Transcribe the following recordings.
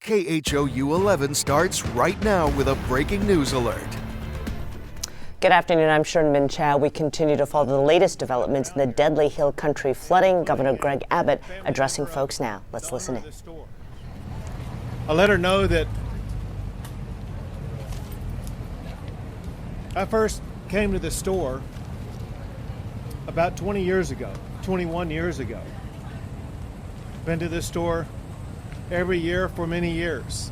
KHOU 11 starts right now with a breaking news alert. Good afternoon, I'm Sherman Chow. We continue to follow the latest developments in the deadly Hill Country flooding. Governor Greg Abbott addressing folks now. Let's listen in. I let her know that I first came to the store about 21 years ago. Been to this store every year for many years.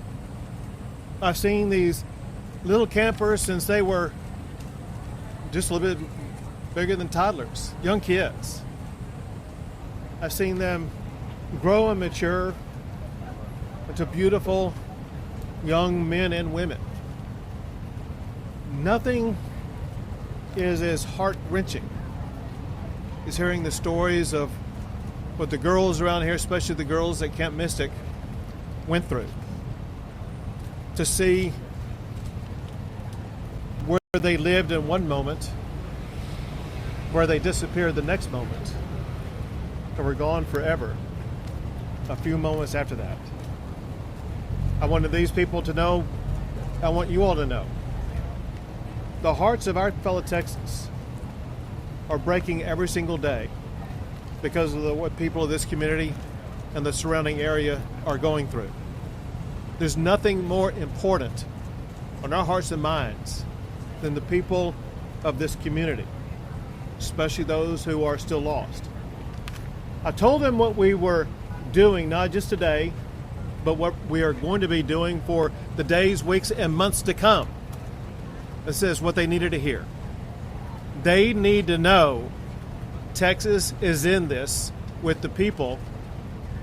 I've seen these little campers since they were just a little bit bigger than toddlers, young kids. I've seen them grow and mature into beautiful young men and women. Nothing is as heart-wrenching as hearing the stories of what the girls around here, especially the girls at Camp Mystic, went through. To see where they lived in one moment, where they disappeared the next moment, and were gone forever a few moments after that. I wanted these people to know, I want you all to know, the hearts of our fellow Texans are breaking every single day because of what people of this community and the surrounding area are going through. There's nothing more important on our hearts and minds than the people of this community, especially those who are still lost. I told them what we were doing, not just today, but what we are going to be doing for the days, weeks, and months to come. This is what they needed to hear. They need to know Texas is in this with the people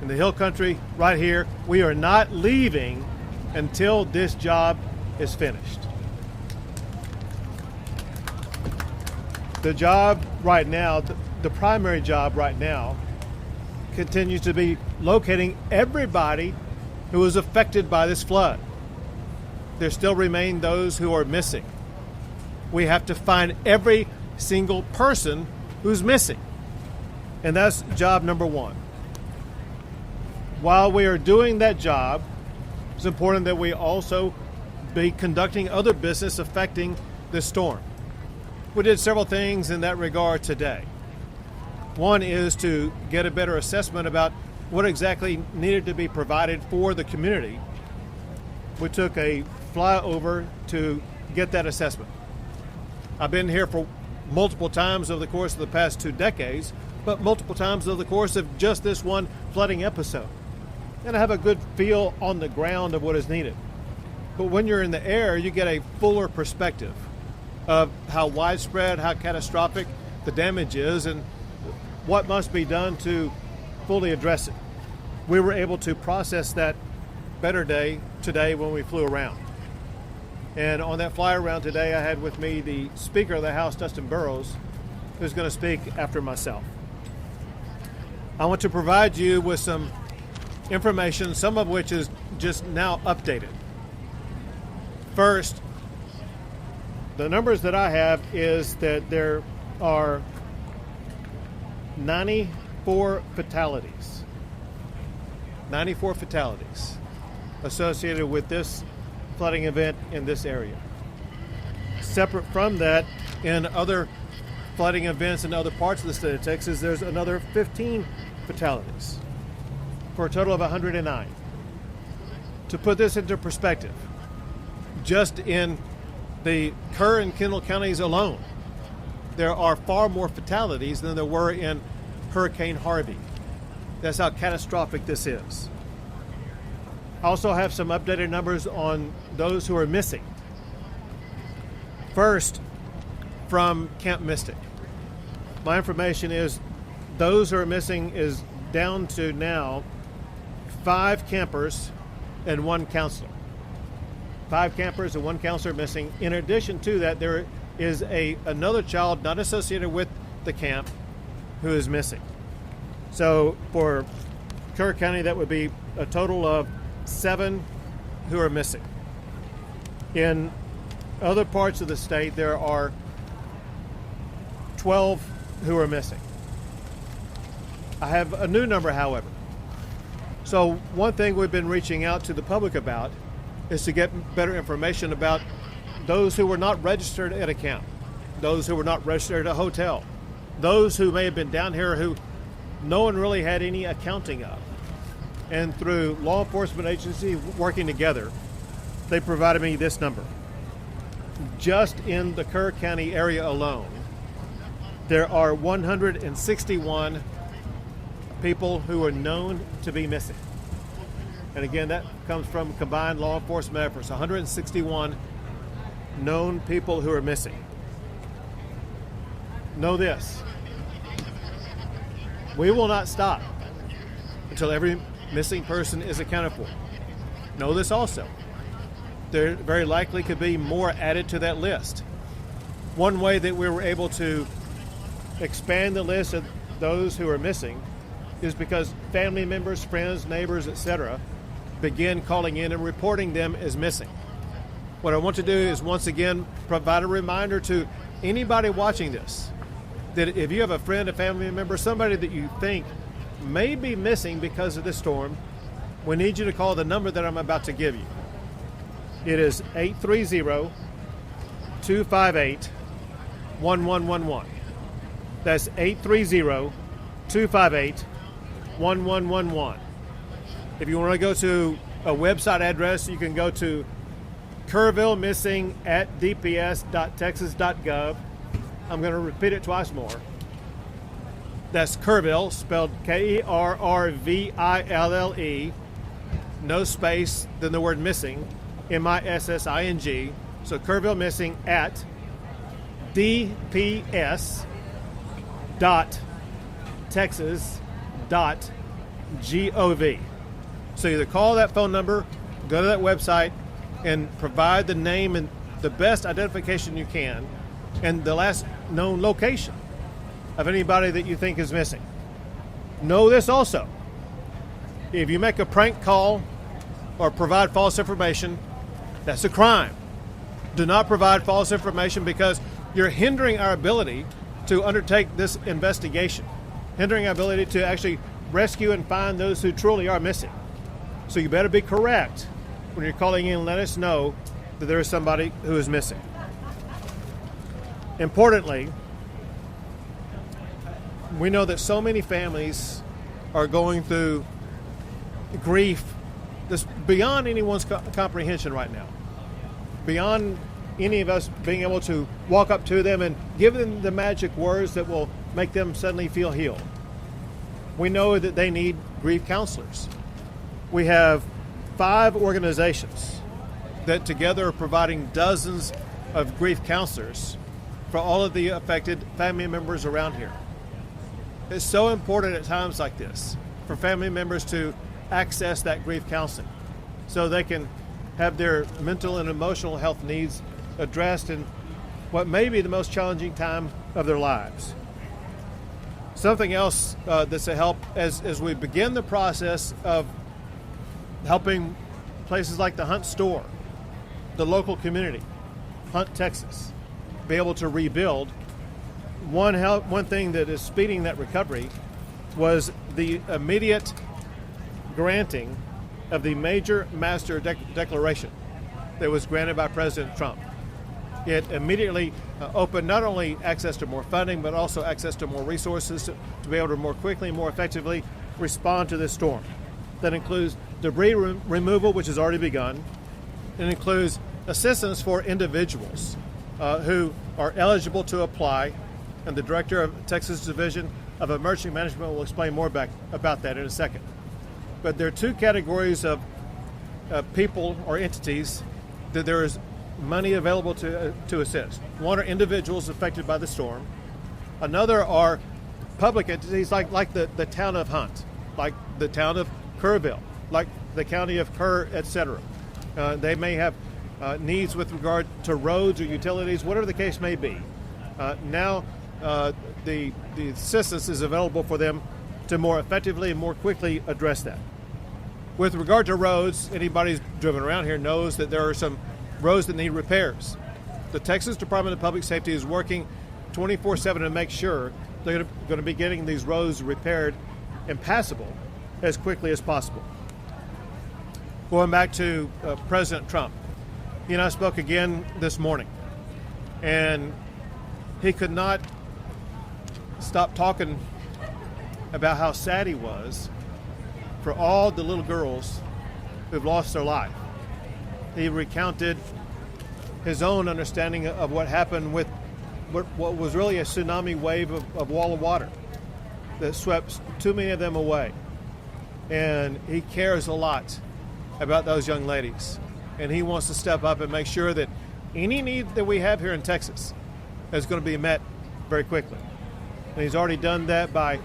in the Hill Country right here. We are not leaving until this job is finished. The job right now, the primary job right now, continues to be locating everybody who was affected by this flood. There still remain those who are missing. We have to find every single person who's missing. And that's job number one. While we are doing that job, it's important that we also be conducting other business affecting this storm. We did several things in that regard today. One is to get a better assessment about what exactly needed to be provided for the community. We took a flyover to get that assessment. I've been here for multiple times over the course of the past 2 decades, but multiple times over the course of just this one flooding episode. And I have a good feel on the ground of what is needed. But when you're in the air, you get a fuller perspective of how widespread, how catastrophic the damage is, and what must be done to fully address it. We were able to process that better today when we flew around. And on that fly around today, I had with me the Speaker of the House, Dustin Burrows, who's going to speak after myself. I want to provide you with some information, some of which is just now updated. First, the numbers that I have is that there are 94 fatalities. 94 fatalities associated with this flooding event in this area. Separate from that, in other flooding events in other parts of the state of Texas, there's another 15 fatalities for a total of 109. To put this into perspective, just in the Kerr and Kendall counties alone, there are far more fatalities than there were in Hurricane Harvey. That's how catastrophic this is. I also have some updated numbers on those who are missing. First, from Camp Mystic. My information is those who are missing is down to now 5 campers and 1 counselor. 5 campers and 1 counselor missing. In addition to that, there is another child not associated with the camp who is missing. So for Kerr County, that would be a total of 7 who are missing. In other parts of the state, there are 12 who are missing. I have a new number, however. So one thing we've been reaching out to the public about is to get better information about those who were not registered at a camp, those who were not registered at a hotel, those who may have been down here who no one really had any accounting of. And through law enforcement agencies working together, they provided me this number. Just in the Kerr County area alone, there are 161 people who are known to be missing. And again, that comes from combined law enforcement efforts, 161 known people who are missing. Know this, we will not stop until every missing person is accounted for. Know this also, there very likely could be more added to that list. One way that we were able to expand the list of those who are missing is because family members, friends, neighbors, etc. begin calling in and reporting them as missing. What I want to do is once again provide a reminder to anybody watching this that if you have a friend, a family member, somebody that you think may be missing because of this storm, we need you to call the number that I'm about to give you. It is 830-258-1111. That's 830-258-1111. If you want to go to a website address, you can go to kerrvillemissing@dps.texas.gov. I'm going to repeat it twice more. That's Kerrville, spelled Kerrville, no space, then the word missing, MISSING. So Kerrville Missing at dps.texas.gov. So either call that phone number, go to that website, and provide the name and the best identification you can and the last known location of anybody that you think is missing. Know this also. If you make a prank call or provide false information, that's a crime. Do not provide false information because you're hindering our ability to undertake this investigation, hindering our ability to actually rescue and find those who truly are missing. So you better be correct when you're calling in and let us know that there is somebody who is missing. Importantly, we know that so many families are going through grief that's beyond anyone's comprehension right now. Beyond any of us being able to walk up to them and give them the magic words that will make them suddenly feel healed. We know that they need grief counselors. We have 5 organizations that together are providing dozens of grief counselors for all of the affected family members around here. It's so important at times like this for family members to access that grief counseling so they can have their mental and emotional health needs addressed in what may be the most challenging time of their lives. Something else that's a help as we begin the process of helping places like the Hunt store, the local community, Hunt, Texas, be able to rebuild. One thing that is speeding that recovery was the immediate granting of the major master declaration that was granted by President Trump. It immediately opened not only access to more funding, but also access to more resources to be able to more quickly and more effectively respond to this storm. That includes debris removal, which has already begun. It includes assistance for individuals who are eligible to apply, and the Director of Texas Division of Emergency Management will explain more about that in a second. But there are 2 categories of people or entities that there is money available to assist. One are individuals affected by the storm. Another are public entities like the town of Hunt, like the town of Kerrville, like the county of Kerr, etc. They may have needs with regard to roads or utilities, whatever the case may be. Now the assistance is available for them to more effectively and more quickly address that. With regard to roads, anybody who's driven around here knows that there are some roads that need repairs. The Texas Department of Public Safety is working 24/7 to make sure they're going to be getting these roads repaired and passable as quickly as possible. Going back to President Trump, he and I spoke again this morning, and he could not stop talking about how sad he was for all the little girls who've lost their life. He recounted his own understanding of what happened with what was really a tsunami wave of wall of water that swept too many of them away. And he cares a lot about those young ladies. And he wants to step up and make sure that any need that we have here in Texas is going to be met very quickly. And he's already done that by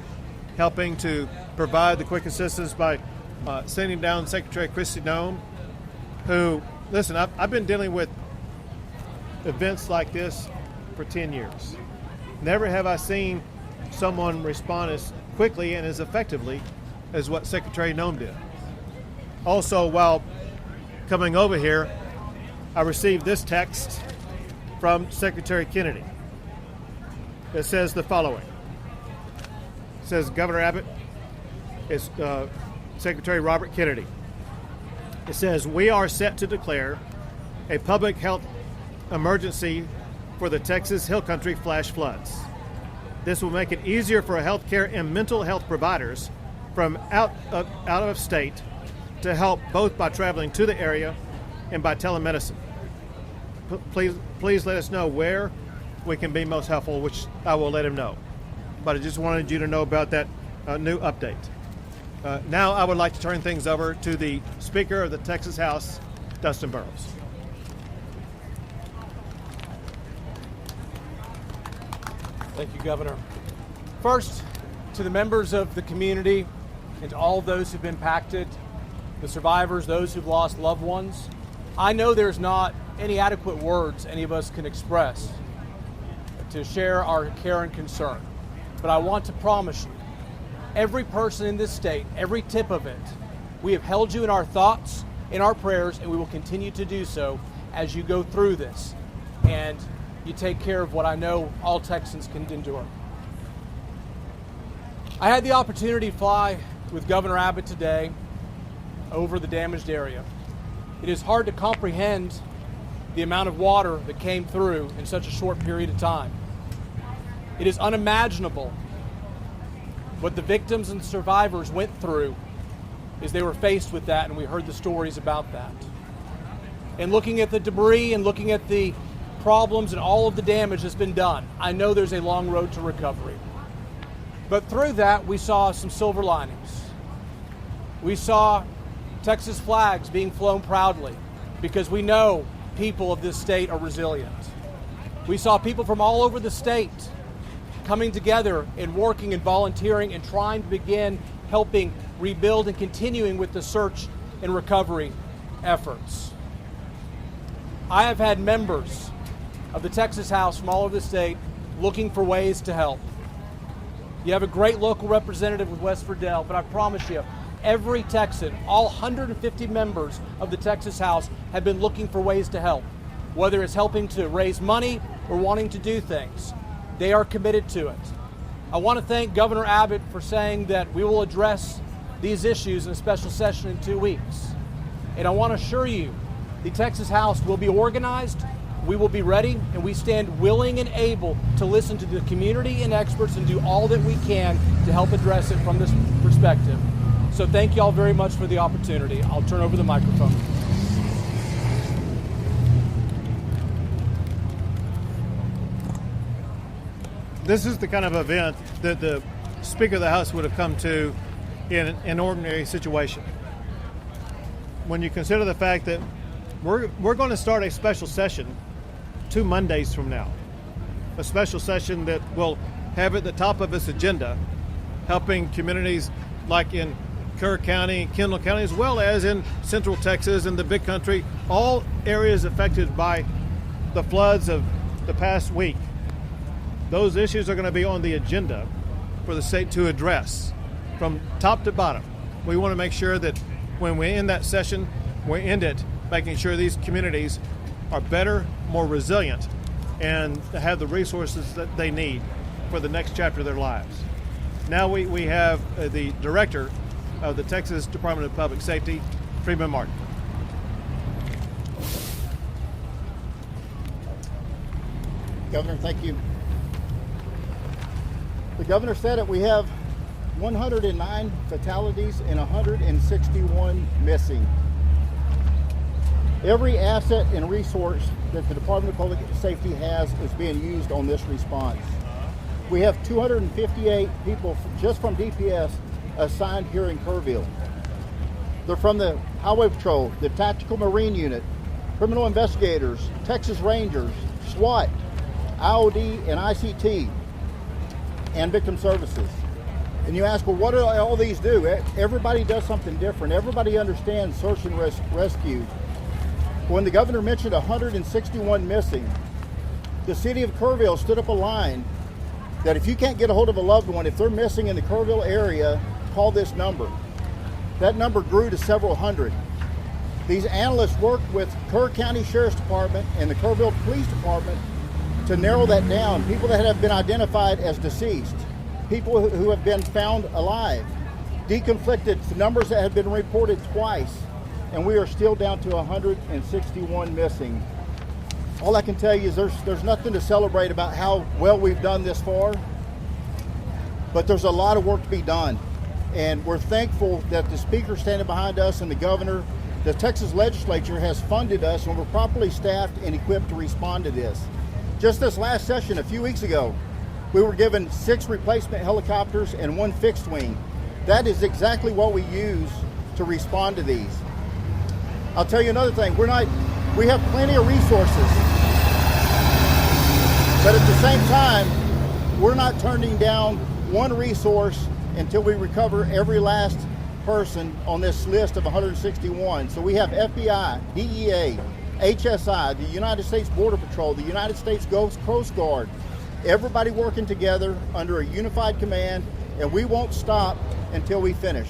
helping to provide the quick assistance by sending down Secretary Kristi Noem, who, listen, I've been dealing with events like this for 10 years. Never have I seen someone respond as quickly and as effectively as what Secretary Noem did. Also, while coming over here, I received this text from Secretary Kennedy. It says the following. It says, Governor Abbott, it's Secretary Robert Kennedy. It says, we are set to declare a public health emergency for the Texas Hill Country flash floods. This will make it easier for healthcare and mental health providers from out of state to help both by traveling to the area and by telemedicine. Please let us know where we can be most helpful, which I will let him know. But I just wanted you to know about that new update. Now I would like to turn things over to the Speaker of the Texas House, Dustin Burrows. Thank you, Governor. First, to the members of the community and to all of those who've been impacted, the survivors, those who've lost loved ones, I know there's not any adequate words any of us can express to share our care and concern. But I want to promise you, every person in this state, every tip of it, we have held you in our thoughts, in our prayers, and we will continue to do so as you go through this. And you take care of what I know all Texans can endure. I had the opportunity to fly with Governor Abbott today over the damaged area. It is hard to comprehend the amount of water that came through in such a short period of time. It is unimaginable what the victims and survivors went through as they were faced with that, and we heard the stories about that. And looking at the debris and looking at the problems and all of the damage that's been done, I know there's a long road to recovery. But through that, we saw some silver linings. We saw Texas flags being flown proudly because we know people of this state are resilient. We saw people from all over the state coming together and working and volunteering and trying to begin helping rebuild and continuing with the search and recovery efforts. I have had members of the Texas House from all over the state looking for ways to help. You have a great local representative with West Verdell, but I promise you, every Texan, all 150 members of the Texas House have been looking for ways to help, whether it's helping to raise money or wanting to do things. They are committed to it. I want to thank Governor Abbott for saying that we will address these issues in a special session in 2 weeks. And I want to assure you, the Texas House will be organized, we will be ready, and we stand willing and able to listen to the community and experts and do all that we can to help address it from this perspective. So thank you all very much for the opportunity. I'll turn over the microphone. This is the kind of event that the Speaker of the House would have come to in an ordinary situation. When you consider the fact that we're going to start a special session 2 Mondays from now, a special session that will have at the top of its agenda helping communities like in Kerr County, Kendall County, as well as in Central Texas and the Big Country, all areas affected by the floods of the past week. Those issues are going to be on the agenda for the state to address from top to bottom. We want to make sure that when we end that session, we end it making sure these communities are better, more resilient, and have the resources that they need for the next chapter of their lives. Now we have the Director of the Texas Department of Public Safety, Freeman Martin. Governor, thank you. The governor said it. We have 109 fatalities and 161 missing. Every asset and resource that the Department of Public Safety has is being used on this response. We have 258 people just from DPS assigned here in Kerrville. They're from the Highway Patrol, the Tactical Marine Unit, Criminal Investigators, Texas Rangers, SWAT, IOD and ICT, and Victim Services. And you ask, well, what do all these do? Everybody does something different. Everybody understands search and rescue. When the governor mentioned 161 missing, the city of Kerrville stood up a line that if you can't get a hold of a loved one, if they're missing in the Kerrville area, call this number. That number grew to several hundred. These analysts worked with Kerr County Sheriff's Department and the Kerrville Police Department to narrow that down. People that have been identified as deceased, people who have been found alive, deconflicted numbers that have been reported twice, and we are still down to 161 missing. All I can tell you is there's nothing to celebrate about how well we've done this far, but there's a lot of work to be done. And we're thankful that the speaker standing behind us and the governor, the Texas legislature has funded us, and we're properly staffed and equipped to respond to this. Just this last session, a few weeks ago, we were given 6 replacement helicopters and 1 fixed wing. That is exactly what we use to respond to these. I'll tell you another thing, we have plenty of resources, but at the same time, we're not turning down one resource until we recover every last person on this list of 161. So we have FBI, DEA, HSI, the United States Border Patrol, the United States Coast Guard, everybody working together under a unified command, and we won't stop until we finish.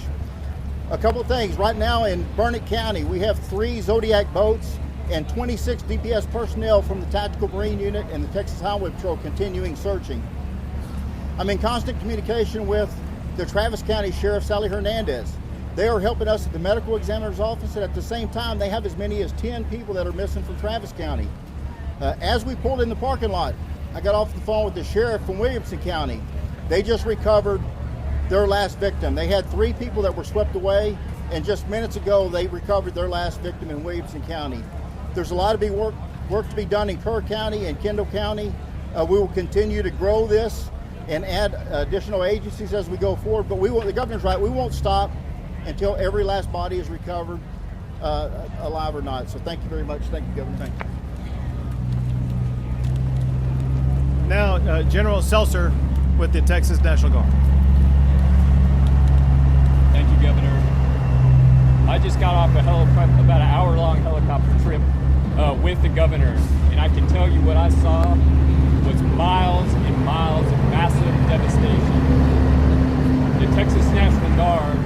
A couple of things. Right now in Burnett County, we have 3 Zodiac boats and 26 DPS personnel from the Tactical Marine Unit and the Texas Highway Patrol continuing searching. I'm in constant communication with the Travis County Sheriff, Sally Hernandez. They are helping us at the medical examiner's office, and at the same time, they have as many as 10 people that are missing from Travis County. As we pulled in the parking lot, I got off the phone with the sheriff from Williamson County. They just recovered their last victim. They had 3 people that were swept away, and just minutes ago, they recovered their last victim in Williamson County. There's a lot of work to be done in Kerr County and Kendall County. We will continue to grow this and add additional agencies as we go forward, but the governor's right, we won't stop until every last body is recovered, alive or not. So thank you very much. Thank you, Governor. Thank you. Now, General Seltzer with the Texas National Guard. Thank you, Governor. I just got off about an hour-long helicopter trip with the governor, and I can tell you what I saw was miles and miles of massive devastation. The Texas National Guard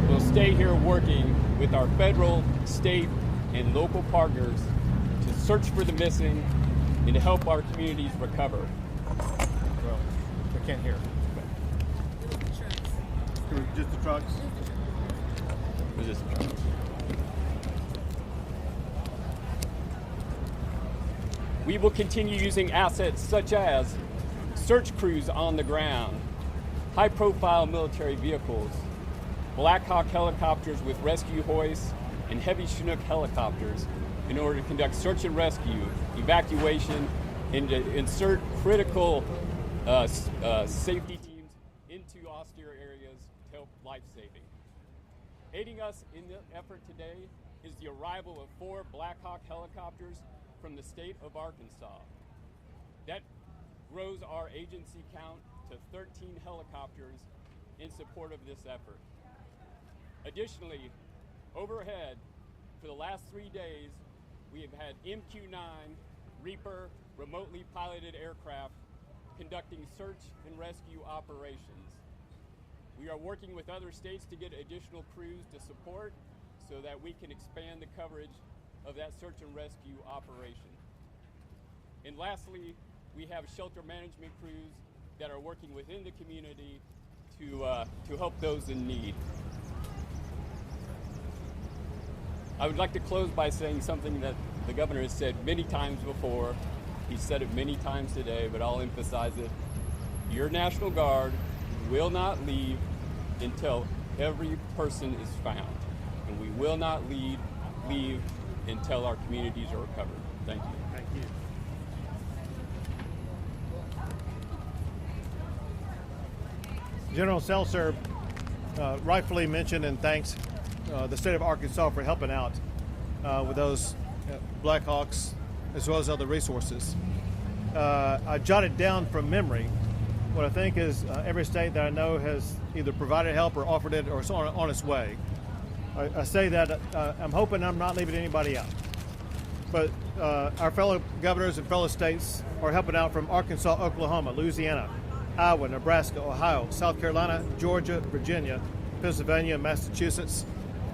will stay here working with our federal, state, and local partners to search for the missing and to help our communities recover. Well, I can't hear. Just the trucks? Just the trucks. We will continue using assets such as search crews on the ground, high-profile military vehicles, Black Hawk helicopters with rescue hoists, and heavy Chinook helicopters in order to conduct search and rescue, evacuation, and to insert critical safety teams into austere areas to help life-saving. Aiding us in the effort today is the arrival of 4 Black Hawk helicopters from the state of Arkansas. That grows our agency count to 13 helicopters in support of this effort. Additionally, overhead, for the last 3 days, we have had MQ-9 Reaper remotely piloted aircraft conducting search and rescue operations. We are working with other states to get additional crews to support so that we can expand the coverage of that search and rescue operation. And lastly, we have shelter management crews that are working within the community to help those in need. I would like to close by saying something that the governor has said many times before, He said it many times today, but I'll emphasize it. Your National Guard will not leave until every person is found. And we will not leave until our communities are recovered. Thank you. Thank you. General Seltzer rightfully mentioned and thanks the state of Arkansas for helping out with those Blackhawks as well as other resources. I jotted down from memory what I think is every state that I know has either provided help or offered it or is on its way. I say that I'm hoping I'm not leaving anybody out. But our fellow governors and fellow states are helping out from Arkansas, Oklahoma, Louisiana, Iowa, Nebraska, Ohio, South Carolina, Georgia, Virginia, Pennsylvania, Massachusetts,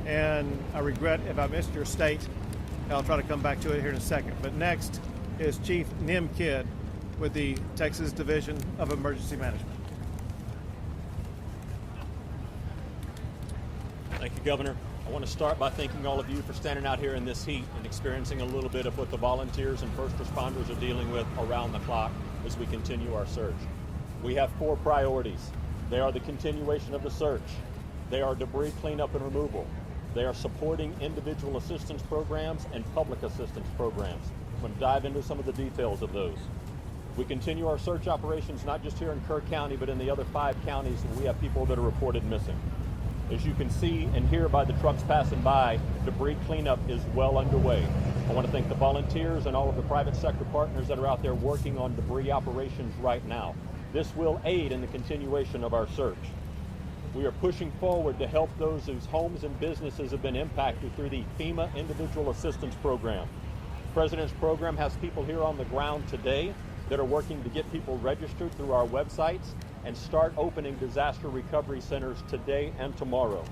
and I regret if I missed your state. I'll try to come back to it here in a second. But next is Chief Nim Kidd with the Texas Division of Emergency Management. Thank you, Governor. I want to start by thanking all of you for standing out here in this heat and experiencing a little bit of what the volunteers and first responders are dealing with around the clock as we continue our search. We have 4 priorities. They are the continuation of the search. They are debris cleanup and removal. They are supporting individual assistance programs and public assistance programs. I'm going to dive into some of the details of those. We continue our search operations not just here in Kerr County, but in the other 5 counties where we have people that are reported missing. As you can see and hear by the trucks passing by, debris cleanup is well underway. I want to thank the volunteers and all of the private sector partners that are out there working on debris operations right now. This will aid in the continuation of our search. We are pushing forward to help those whose homes and businesses have been impacted through the FEMA Individual Assistance Program. The President's program has people here on the ground today that are working to get people registered through our websites and start opening disaster recovery centers today and tomorrow.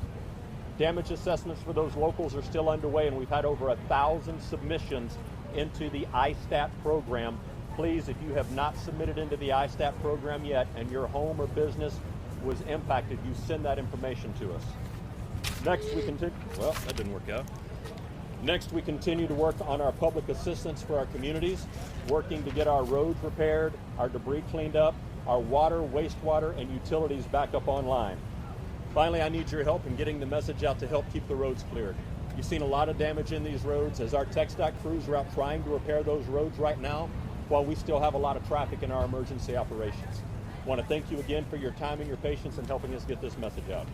Damage assessments for those locals are still underway, and we've had over 1,000 submissions into the ISTAT program. Please, if you have not submitted into the ISTAT program yet and your home or business was impacted, you send that information to us. Next, we continue. Well, that didn't work out. Next, we continue to work on our public assistance for our communities, working to get our roads repaired, our debris cleaned up, our water, wastewater, and utilities back up online. Finally, I need your help in getting the message out to help keep the roads cleared. You've seen a lot of damage in these roads as our TxDOT crews are out trying to repair those roads right now, while we still have a lot of traffic in our emergency operations. I want to thank you again for your time and your patience in helping us get this message out.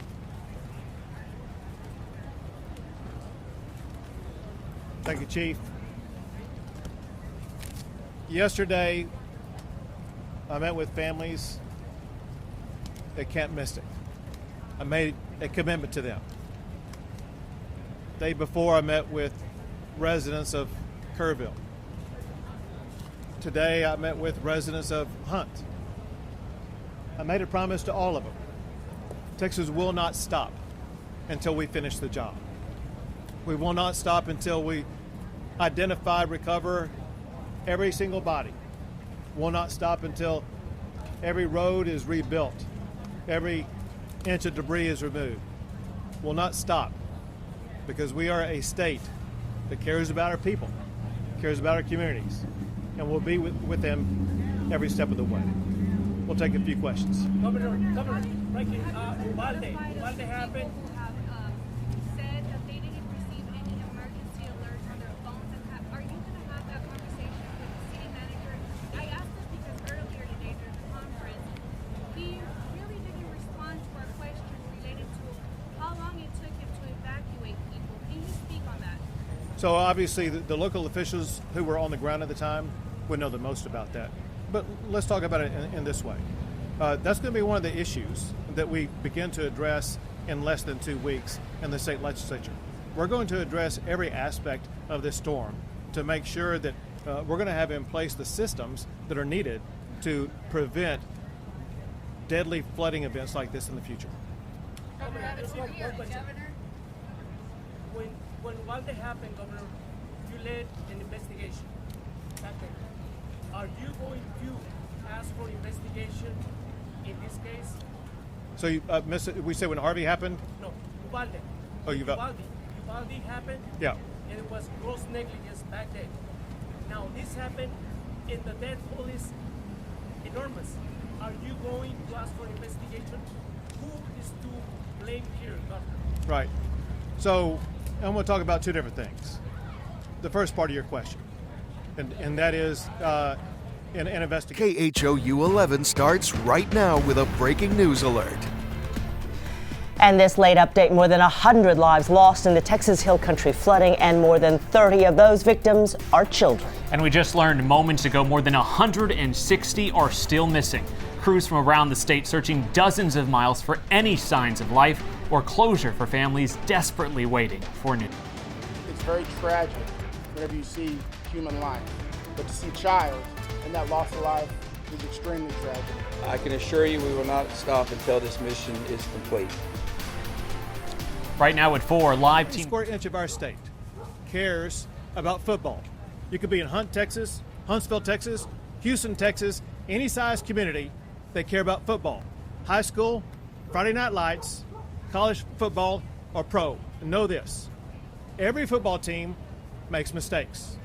Thank you, Chief. Yesterday, I met with families at Camp Mystic. I made a commitment to them. The day before, I met with residents of Kerrville. Today, I met with residents of Hunt. I made a promise to all of them. Texas will not stop until we finish the job. We will not stop until we identify, recover every single body. We'll not stop until every road is rebuilt, every inch of debris is removed. We'll not stop because we are a state that cares about our people, cares about our communities, and we'll be with them every step of the way. We'll take a few questions. Governor, right here, Uvalde happened. Said that they didn't receive any emergency alerts on their phones. Are you going to have that conversation with the city manager? I asked this because earlier today during the conference, he really didn't respond to our question related to how long it took him to evacuate people. Can you speak on that? So obviously the local officials who were on the ground at the time would know the most about that. But let's talk about it in this way. That's going to be one of the issues that we begin to address in less than 2 weeks in the state legislature. We're going to address every aspect of this storm to make sure that we're going to have in place the systems that are needed to prevent deadly flooding events like this in the future. Governor, when Uvalde happened, Governor, you led an investigation. Are you going to ask for investigation in this case? So we said when Harvey happened? No, Uvalde. Oh, Uvalde happened. Yeah. And it was gross negligence back then. Now this happened and the death toll is enormous. Are you going to ask for investigation? Who is to blame here, Governor? Right. So I'm going to talk about two different things. The first part of your question, and that is an investigation. KHOU 11 starts right now with a breaking news alert. And this late update, more than 100 lives lost in the Texas Hill Country flooding, and more than 30 of those victims are children. And we just learned moments ago more than 160 are still missing. Crews from around the state searching dozens of miles for any signs of life or closure for families desperately waiting for news. It's very tragic whenever you see human life, but to see child and that loss of life is extremely tragic. I can assure you we will not stop until this mission is complete. Right now at 4, live Every team. square inch of our state cares about football. You could be in Hunt, Texas, Huntsville, Texas, Houston, Texas, any size community, they care about football. High school, Friday night lights, college football, or pro. And know this, every football team makes mistakes.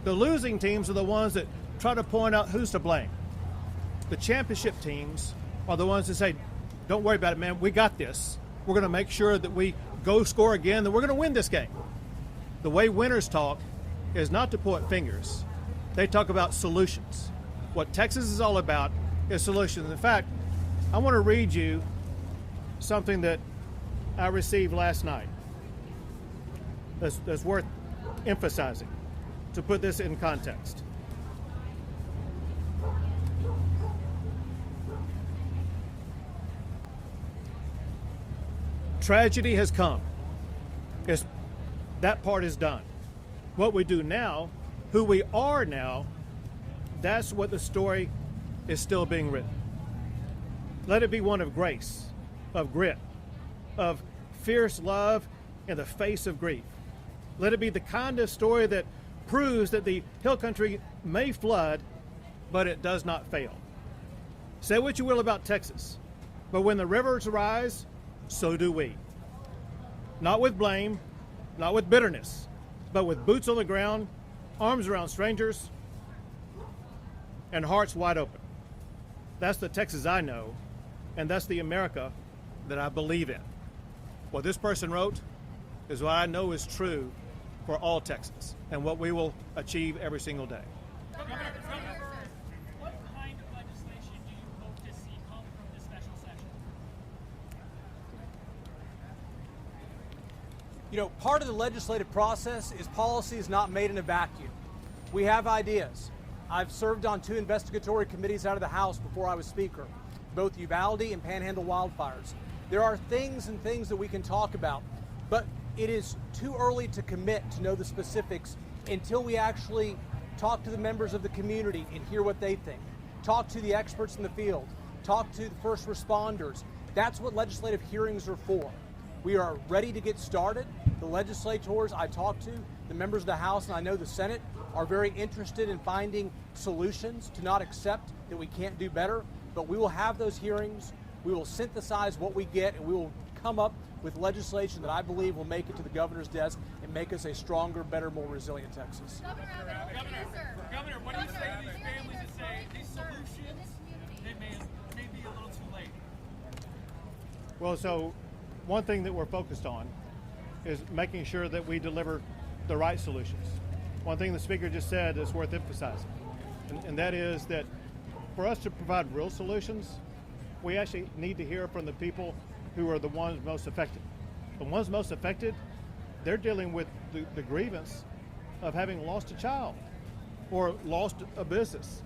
The losing teams are the ones that try to point out who's to blame. The championship teams are the ones that say, don't worry about it, man, we got this. We're going to make sure that we go score again, that we're going to win this game. The way winners talk is not to point fingers. They talk about solutions. What Texas is all about is solutions. In fact, I want to read you something that I received last night that's worth emphasizing to put this in context. Tragedy has come. That part is done. What we do now, who we are now, that's what the story is still being written. Let it be one of grace, of grit, of fierce love in the face of grief. Let it be the kind of story that proves that the hill country may flood, but it does not fail. Say what you will about Texas, but when the rivers rise, so do we. Not with blame, not with bitterness, but with boots on the ground, arms around strangers, and hearts wide open. That's the Texas I know, and that's the America that I believe in. What this person wrote is what I know is true for all Texans, and what we will achieve every single day. Governor, what kind of legislation do you hope to see come from this special session? You know, part of the legislative process is policy is not made in a vacuum. We have ideas. I've served on 2 investigatory committees out of the House before I was Speaker, both Uvalde and Panhandle wildfires. There are things that we can talk about, but it is too early to commit to know the specifics until we actually talk to the members of the community and hear what they think. Talk to the experts in the field. Talk to the first responders. That's what legislative hearings are for. We are ready to get started. The legislators I talk to, the members of the House, and I know the Senate, are very interested in finding solutions to not accept that we can't do better. But we will have those hearings. We will synthesize what we get, and we will come up with legislation that I believe will make it to the governor's desk and make us a stronger, better, more resilient Texas. Governor, what do you say to these families that say these solutions may be a little too late? Well, so one thing that we're focused on is making sure that we deliver the right solutions. One thing the speaker just said is worth emphasizing, and that is that for us to provide real solutions, we actually need to hear from the people who are the ones most affected. The ones most affected, they're dealing with the grievance of having lost a child or lost a business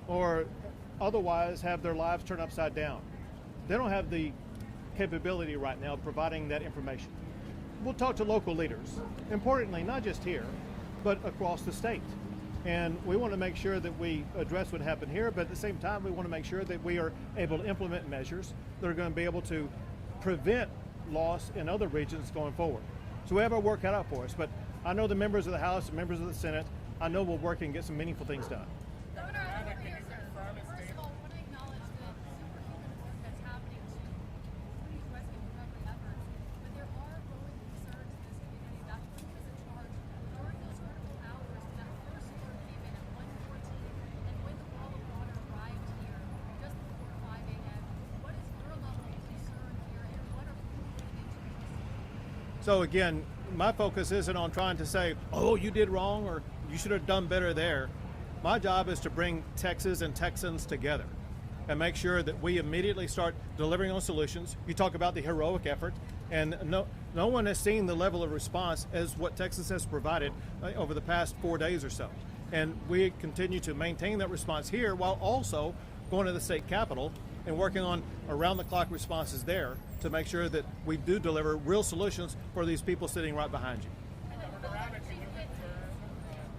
or otherwise have their lives turned upside down. They don't have the capability right now of providing that information. We'll talk to local leaders, importantly, not just here, but across the state. And we want to make sure that we address what happened here, but at the same time, we want to make sure that we are able to implement measures that are going to be able to prevent loss in other regions going forward. So we have our work cut out for us, but I know the members of the House and members of the Senate, I know we'll work and get some meaningful things done. Governor, I have a clear answer. First of all, I want to acknowledge the superhuman work that's happening to these rescue and recovery efforts, but there are growing concerns in this community that who is in charge during those critical hours when that first alert came in at 1:14 So again, my focus isn't on trying to say, oh, you did wrong or you should have done better there. My job is to bring Texas and Texans together and make sure that we immediately start delivering on solutions. You talk about the heroic effort, and no one has seen the level of response as what Texas has provided over the past 4 days or so. And we continue to maintain that response here while also going to the state capitol and working on around-the-clock responses there to make sure that we do deliver real solutions for these people sitting right behind you. Governor Abbott, can you confirm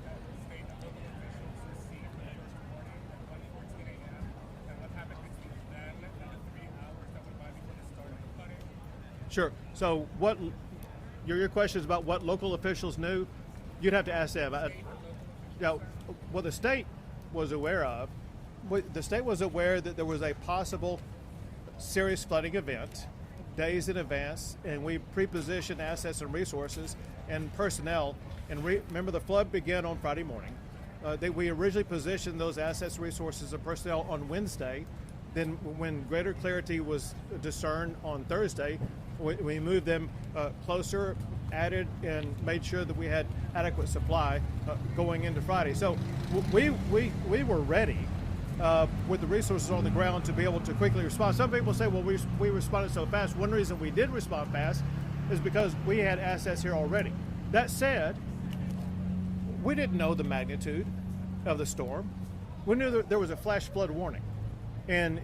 that state and local officials received the first warning at 1:14 a.m. and what happened between then and the 3 hours that went by before the start of the flooding? Sure. So what your question is about what local officials knew? You'd have to ask them. What the state was aware of, the state was aware that there was a possible serious flooding event days in advance, and we pre-positioned assets and resources and personnel. And remember, the flood began on Friday morning. We originally positioned those assets, resources, and personnel on Wednesday. Then when greater clarity was discerned on Thursday, we moved them closer, added, and made sure that we had adequate supply going into Friday. So we were ready with the resources on the ground to be able to quickly respond. Some people say, well, we responded so fast. One reason we did respond fast is because we had assets here already. That said, we didn't know the magnitude of the storm. We knew that there was a flash flood warning. And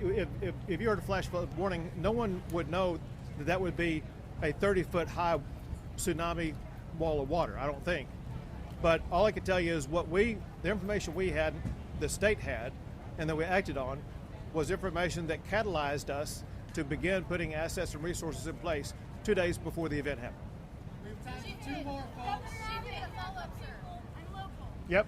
if you heard a flash flood warning, no one would know that would be a 30-foot high tsunami wall of water, I don't think. But all I can tell you is the information we had, the state had, and that we acted on, was information that catalyzed us to begin putting assets and resources in place 2 days before the event happened. We've got 2 more folks. I'm local. Yep.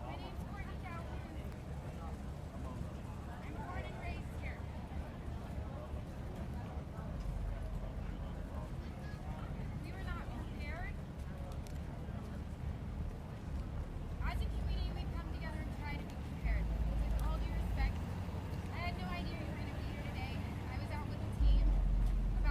My name's Courtney Calhoun. I'm born and raised here. We were not prepared. As a community, we've come together and tried to be prepared. With all due respect, I had no idea you were going to be here today. I was out with a team of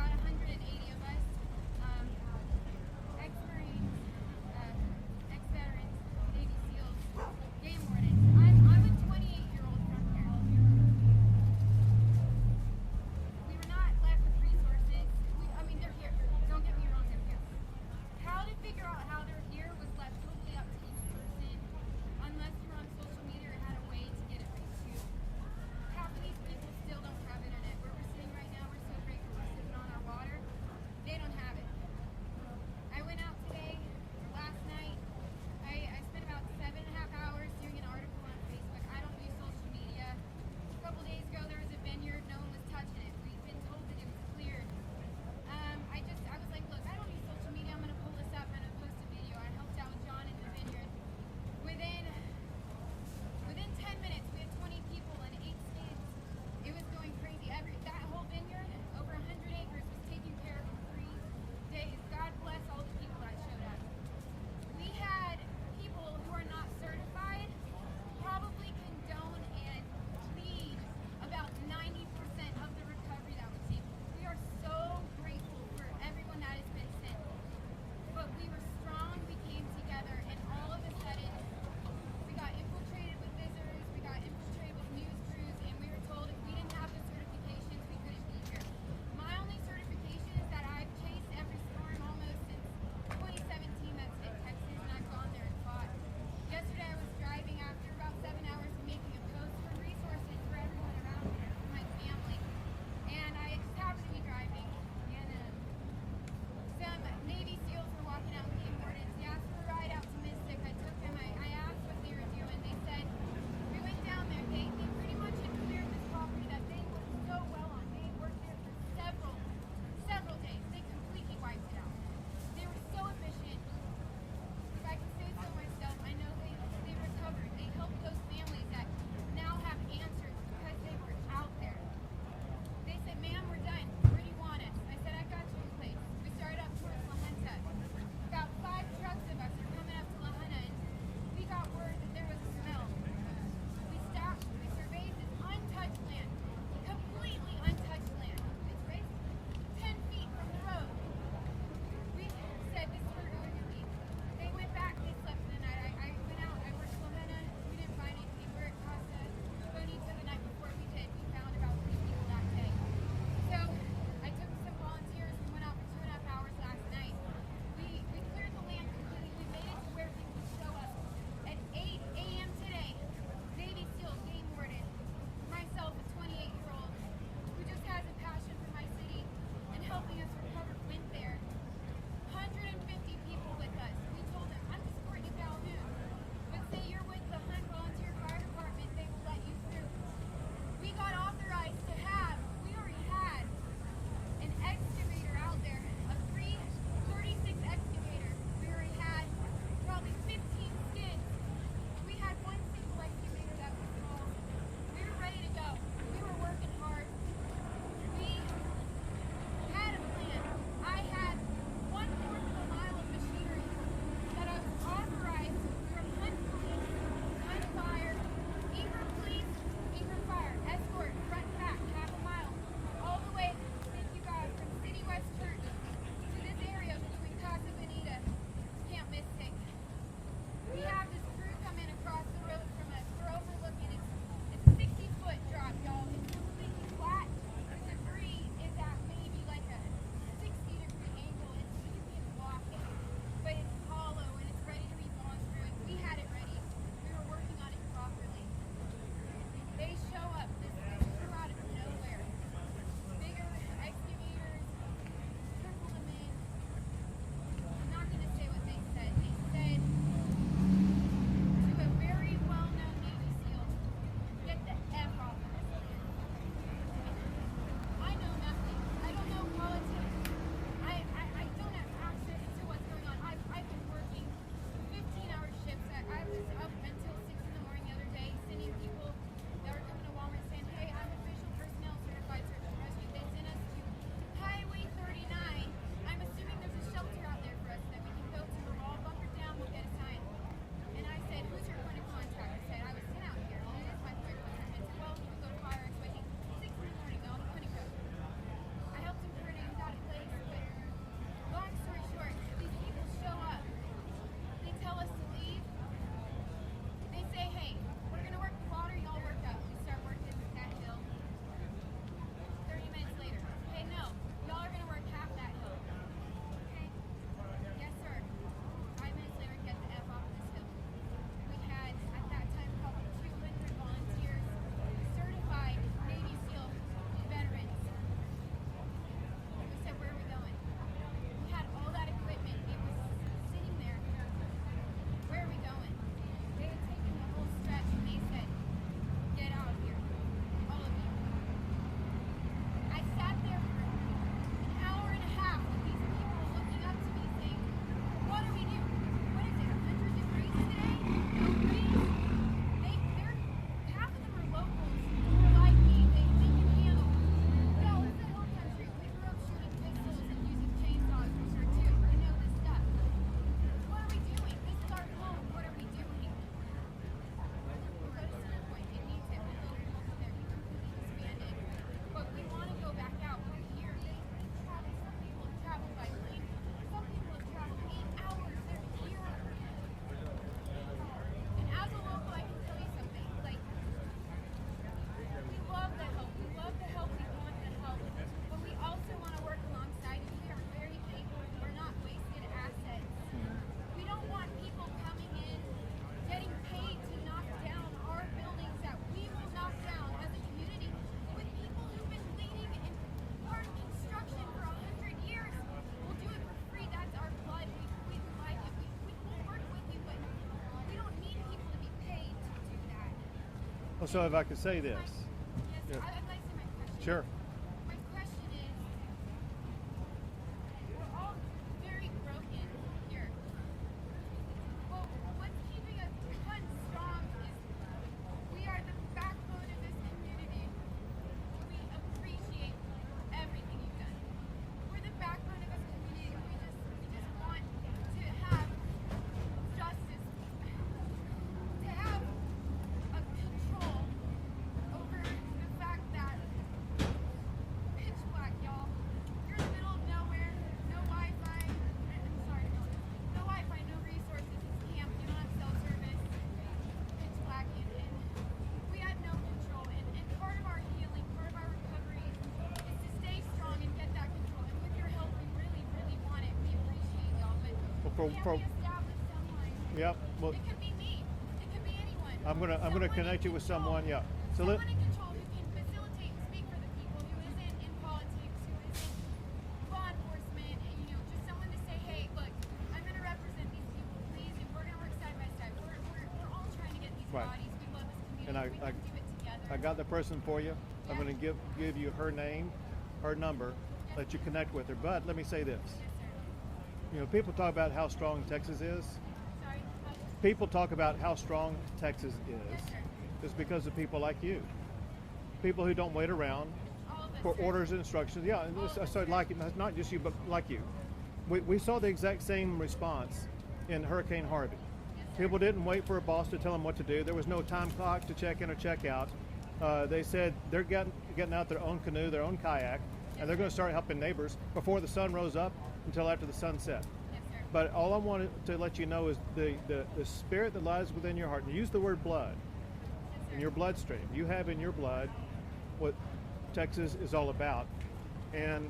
Well, so if I could say this. Yes, I'd like to say my question. Sure. My question is, we're all very broken here. Well, what's keeping us one strong is we are the backbone of this community. We appreciate everything you've done. We're the backbone of this community. We just want to have justice, to have a control over the fact that pitch black, y'all. You're in the middle of nowhere, no Wi-Fi. I'm sorry, no Wi-Fi, no resources. It's camp. You don't have cell service. Pitch black, and we have no control. And part of our healing, part of our recovery, is to stay strong and get that control. And with your help, we really, really want it. We appreciate y'all, but Well, can we establish someone? Yep. Well, It could be me. It could be anyone. I'm gonna connect you with someone. Yeah. So Someone in control who can facilitate and speak for the people, who isn't in politics, who isn't law enforcement, and just someone to say, hey, look, I'm going to represent these people, please, and we're going to work side by side. We're all trying to get these Right. bodies. We love this community. And we can do it together. I got the person for you. I'm going to give you her name, her number, let you connect with her. But let me say this. Yes, sir. People talk about how strong Texas is. Sorry. People talk about how strong Texas is. Yes, sir. It's because of people like you. People who don't wait around All of us, for sir. orders and instructions. Yeah, and this, so like not just you, but like you. We saw the exact same response in Hurricane Harvey. People didn't wait for a boss to tell them what to do. There was no time clock to check in or check out. They said they're getting out their own canoe, their own kayak, and they're going to start helping neighbors before the sun rose up until after the sun set. Yes, sir. But all I wanted to let you know is the spirit that lies within your heart. And use the word blood in your bloodstream. You have in your blood what Texas is all about. And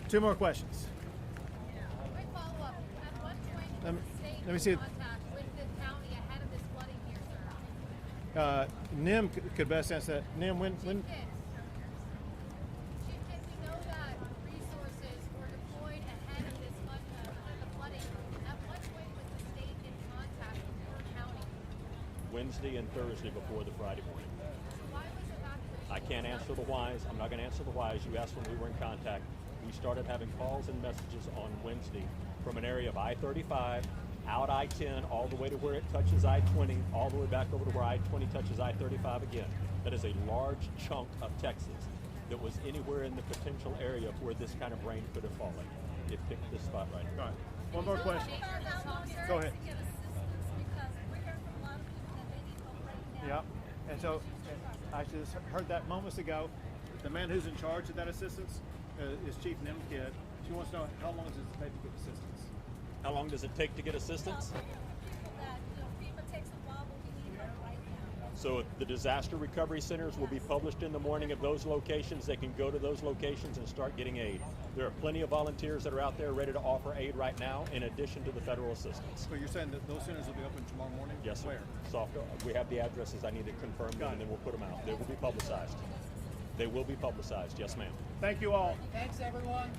Two more questions. Quick follow-up. At what point Let was me- the state let me see in it. contact with the county ahead of this flooding here, sir? Nim could best answer that. Nim, when Chief, we know that resources were deployed ahead of this the flooding. At what point was the state in contact with your county? Wednesday and Thursday before the Friday morning. Why was evacuation? I can't answer the whys. I'm not going to answer the whys. You asked when we were in contact. We started having calls and messages on Wednesday from an area of I-35, out I-10, all the way to where it touches I-20, all the way back over to where I-20 touches I-35 again. That is a large chunk of Texas that was anywhere in the potential area of where this kind of rain could have fallen. It picked this spot right here. All right. One more question. Go ahead. Yep. And so I just heard that moments ago. The man who's in charge of that assistance is Chief Nimkid. She wants to know how long does it take to get assistance? How long does it take to get assistance? So the disaster recovery centers will be published in the morning of those locations. They can go to those locations and start getting aid. There are plenty of volunteers that are out there ready to offer aid right now, in addition to the federal assistance. So you're saying that those centers will be open tomorrow morning? Yes, sir. Where? Soft. We have the addresses. I need to confirm them, and then we'll put them out. They will be publicized. They will be publicized. Yes, ma'am. Thank you all. Thanks, everyone.